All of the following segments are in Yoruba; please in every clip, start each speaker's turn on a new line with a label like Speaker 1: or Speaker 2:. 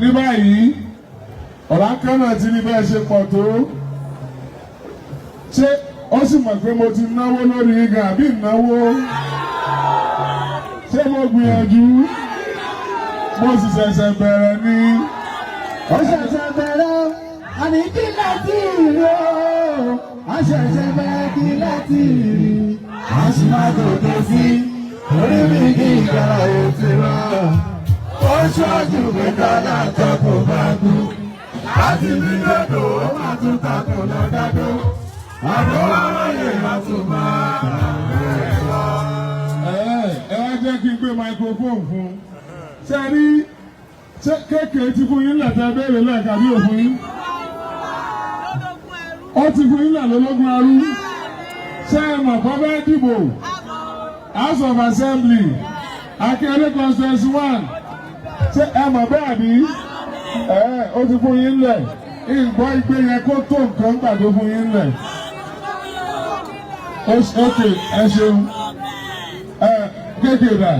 Speaker 1: Ní báyìí ọ̀rá kánà tí ní bẹ́ẹ̀ ṣe pọ̀ tó ṣé ó sì mọ̀ pé mo ti náwó lórí igi àbí ìnáwó ṣé mo gbìyànjú mo sì ṣẹ̀ṣẹ̀ bẹ̀rẹ̀ ní.
Speaker 2: Ó ṣẹ̀ṣẹ̀ bẹ̀rẹ̀ àní kí láti rí o. Ó ṣẹ̀ṣẹ̀ bẹ̀rẹ̀ kí láti rí. A sì máa gòkè sí orí mi kí ìgbàlá yóò ti rọ̀. Ó ṣọ́jú pé kálá àtọ́kù bá kú. Láti ní lọ́dọ̀ ó máa tún takò lọ́dádó. Àbọ̀ aráyè máa tún máa rẹ̀ lọ.
Speaker 1: Ẹ wá jẹ́ kí n gbé microphone fún un. Ṣé ẹ rí kéèké ti fún yín lẹ́tẹ̀ béèrè lẹ́ẹ̀ka bí òfin yín? Ó ti fún yín lẹ̀ lólógún ẹrú. Ṣé ẹ mọ̀ kọ́ fẹ́ dìbò? House of Assembly, Akínyẹlé Constituency 1. Ṣé ẹ mọ̀ bẹ́ẹ̀ àbí? Ó ti fún yín lẹ̀. Ìgbọ́ ìgbé yẹn kó tó nǹkan gbà tó fún yín lẹ̀. Ok, ẹ ṣeun. Kéèké dà,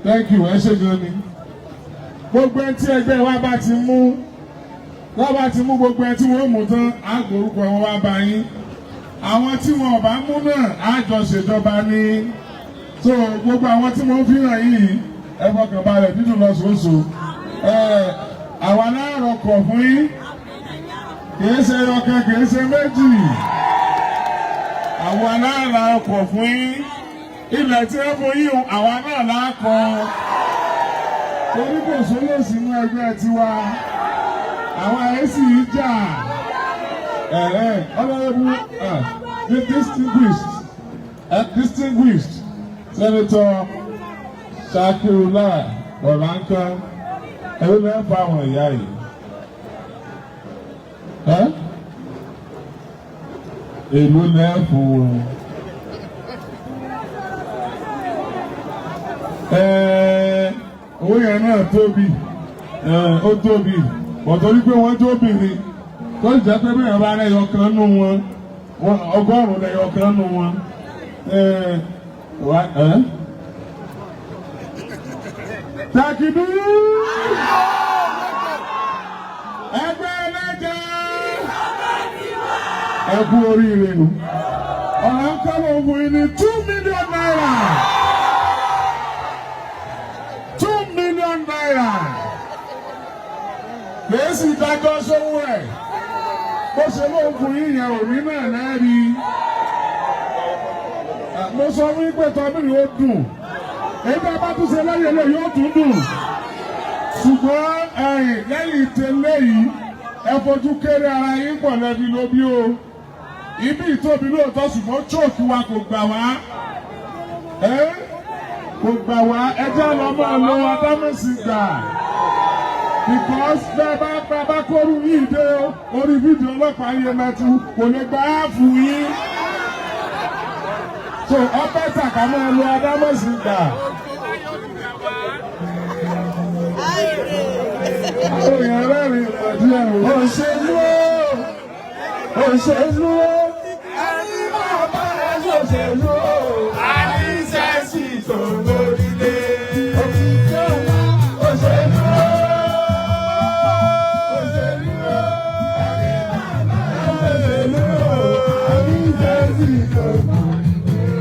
Speaker 1: thank you, ẹ ṣe gan ni. Gbogbo ẹni tí ẹgbẹ́ wa bá ti mú, wọ́n bá ti mú gbogbo ẹni tí wọ́n mú tán, á gbórúkọ wọn wá bá yín. Àwọn tí wọn ò bá mú náà, á jọ ṣèjọba ní. So gbogbo àwọn tí wọ́n fi hàn yìí, ẹ fọkàn balẹ̀ dídùn lọ́sọ̀ọ́sọ. Àwa náà rọkọ̀ fún yín, kìí ṣe ọkàn kìí ṣe méjì. Àwa náà ra ọkọ̀ fún yín. Ilẹ̀ tí wọ́n fún yín, àwa náà lákọ̀. Torí kò sólò sínú ẹgbẹ́ tiwa. Àwọn àyèsí yìí jà. Honorable distinguished Senator Shakirullah Ọ̀lànkà ẹ̀rọ náà fa àwọn ìyá yìí. Èlò náà fún wọn. Owó yẹn náà tóbi, ó tóbi, ọ̀tọ̀rí pé wọ́n tóbìnrin, tó jẹ́ pé bẹ́ẹ̀ bá rẹ̀ yọkan nù wọn, 100 rẹ̀ yọkan nù wọn. Takidu! Ẹgbẹ́ Ẹlẹja! Ẹ kú oríire o. Ọ̀rọ̀ ń kọ́ lóògùn yìí ní 2 million naira. 2 million naira. Lèsì dájọ́ sówó ẹ̀. Bó ṣe lóògùn yìí yẹn òní náà lẹ́rí. Mo sọ wípé tọ́bìnrin ó dùn. Èyí bá bá tún ṣe lẹ́yìn eléyìí yóò tún dùn. Ṣùgbọ́n lẹ́yìn ìtẹ̀lé yìí, ẹ fojú kéré ara yín pọ̀ lẹ́bi lóbi o. Ibi ìtóbi lóòótọ́ ṣùgbọ́n chóòkì wa kò gbà wá. Kò gbà wá ẹjẹ́ lọ máa lo adámẹ́sì gbà. Because bẹ́ẹ̀ bá kóru yìí dé orí fídíò ọlọ́pàá yẹn mẹ́tú kò lè gbà á fún yín. So ọbẹ̀ tàkà máa lo adámẹ́sì gbà. Àwọn èèyàn rẹ́rìn ìrìnàjò ẹ̀rọ. Òṣèlú ẹni máa bá ẹ ṣòṣèlú àníṣẹ́sì tó lórílé. Òṣèlú ẹni máa bá ẹ ṣòṣèlú àníṣẹ́sì tó lórílé.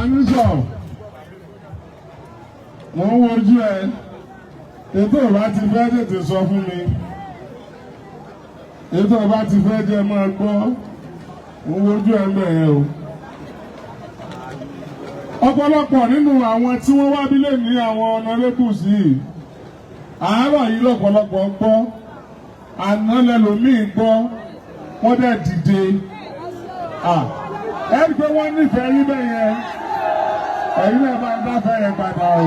Speaker 1: Anúṣọ, mo ń wojú ẹ, ètò ìbá ti fẹ́ tètè sọ fún mi, ètò ìbá ti fẹ́ jẹ́ máa gbọ́, mo ń wojú ẹ mẹ́yẹn o. Ọ̀pọ̀lọpọ̀ nínú àwọn tí wọ́n wá bílẹ̀ ní àwọn honourables yìí, àárọ̀ yìí lọ́pọ̀lọpọ̀ gbọ́, àná lẹ́lòmíì gbọ́, wọ́n dẹ̀ dìde. Ẹni pé wọ́n nífẹ̀ẹ́ yín bẹ́ẹ̀ yẹn, ẹ̀yin náà máa ń dáfẹ́ yẹn padà o.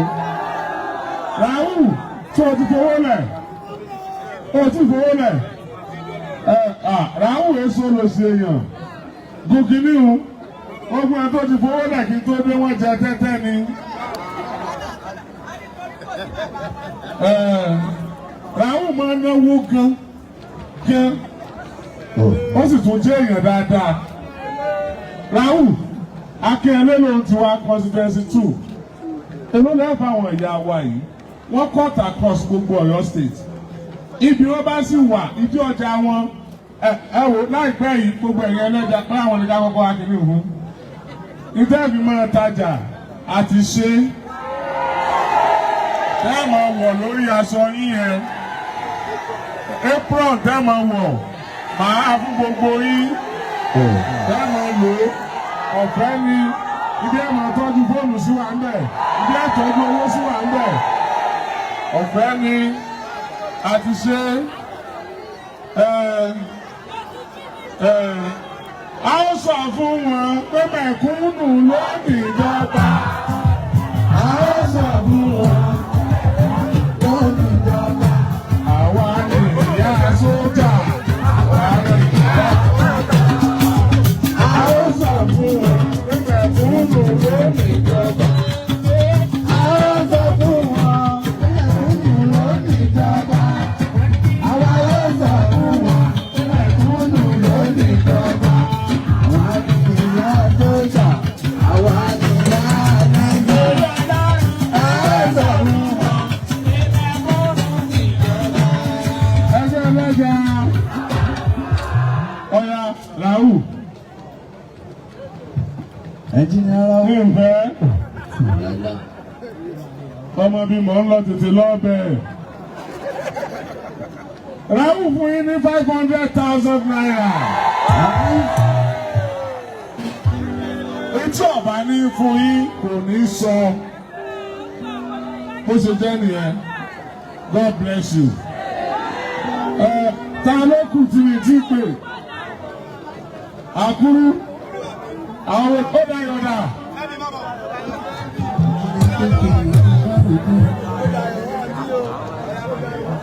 Speaker 1: Ràhùn tí o ti fowó lẹ̀, o ti fowó lẹ̀, Ràhùn èso ló ṣe èèyàn, gòkè níhun, ogun ẹ̀ tó ti fowó lẹ̀ kí n tó dé wọ́n jẹ tẹ́tẹ́ ni. Ràhùn máa ń náwó gan, ó sì tún jẹ́ èèyàn dáadáa. Ràhùn Akínyẹlé ló ti wá constituency 2. Èló lẹ́ẹ̀ fáwọn ìyá wa yìí, wọ́n cut across gbogbo Ọ̀yọ́ state. Ibi wọ́n bá sì wà, ibi ọjà wọn, ẹ wò láìpẹ́ yìí gbogbo ẹ̀yẹ Ẹlẹja pé àwọn oníkà kọ́kọ́ wá kiri ìhun. Ìtẹ́ẹ̀bì máa tajà àti ṣe. Tẹ́ máa wọ̀ lórí aṣọ yín yẹn. Apron tẹ́ máa wọ̀, màá fún gbogbo yín. Tẹ́ máa lò ó, ọ̀fẹ́ ni. Ibi ẹ̀ máa tọ́jú fóònù sí wa ń bẹ̀. Ibi ẹ̀ tọ́jú owó sí wa ń bẹ̀. Ọ̀fẹ́ ni àti ṣe. A ó sọ fún wọn pé mẹ̀kúnnù ló ní ìjọba. A ó sọ fún wọn ló ní ìjọba. Àwa ni ìyá sójà. Àwa ni ìyá sójà. A ó sọ fún wọn pé mẹ̀kúnnù ló ní ìjọba. A ó sọ fún wọn pé mẹ̀kúnnù ló ní ìjọba. Àwa ó sọ fún wọn pé mẹ̀kúnnù ló ní ìjọba. Ràhùn.
Speaker 2: Ẹnjìnìá
Speaker 1: ní ìfẹ́ ọmọ bí mò ń lọ tètè lọ́bẹ̀. Ràhùn fún yín ní 500,000 naira. Etí ọ̀bá ní fún yín kò ní sọ. Bó ṣe jẹ́ nìyẹn. God bless you. Ta ló kù tí mi ti pè? Àkúrú. Àwọn ọ̀dà yọ̀dà.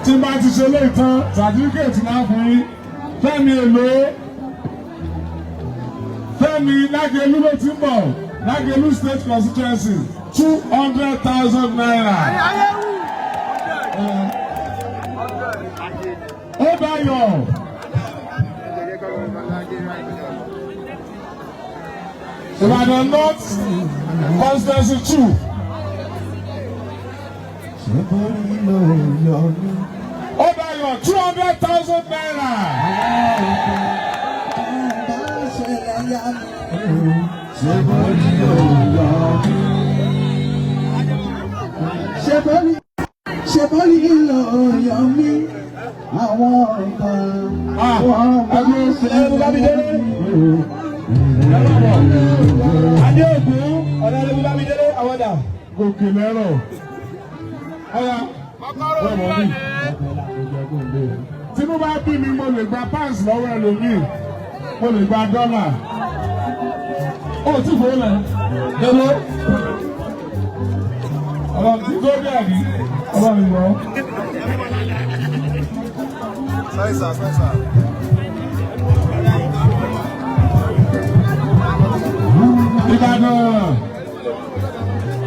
Speaker 1: Tí bá ti ṣe léyìí tán, certificate náà fún yín. Fẹ́mi èlò. Fẹ́mi Lágẹ̀lú ló ti ń bọ̀. Lágẹ̀lú state constituency 200,000 naira. Ó dayọ̀. Ìbàdàn North constituency 2. Ó dayọ̀ 200,000 naira.
Speaker 2: Ṣebọ́lì ló yọ mí, àwọn ọ̀gá wọn bá ṣe Bámidélé. Adéògùn ọ̀dàlẹ́bí Bámidélé àwọ̀dà.
Speaker 1: Gòkè lẹ́rọ̀. Ọ̀ya ọ̀rọ̀ mi. Tínú bá bí mi, mo lè gba pounds lọ́wọ́ ẹlòmíì, mo lè gba dọ́là. Ó tí kò lẹ̀. Hello. Ọ̀rọ̀ tí tó dé àbí? Ọ̀rọ̀ mi wọ̀.
Speaker 3: Sáìsà.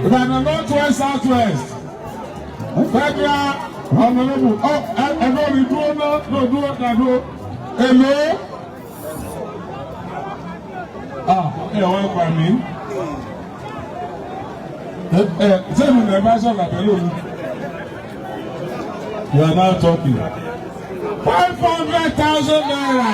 Speaker 1: Ìbàdàn North West South West. Federal Honourable. Ẹ̀gbọ́n mi dúró náà, dúró dàdúró. Èlò. Ẹ̀wọ̀n ẹ̀pà mi. Sẹ́mi nà ẹ bá sọ̀rọ̀ pẹ̀lú mi. You are now talking. 500,000 naira.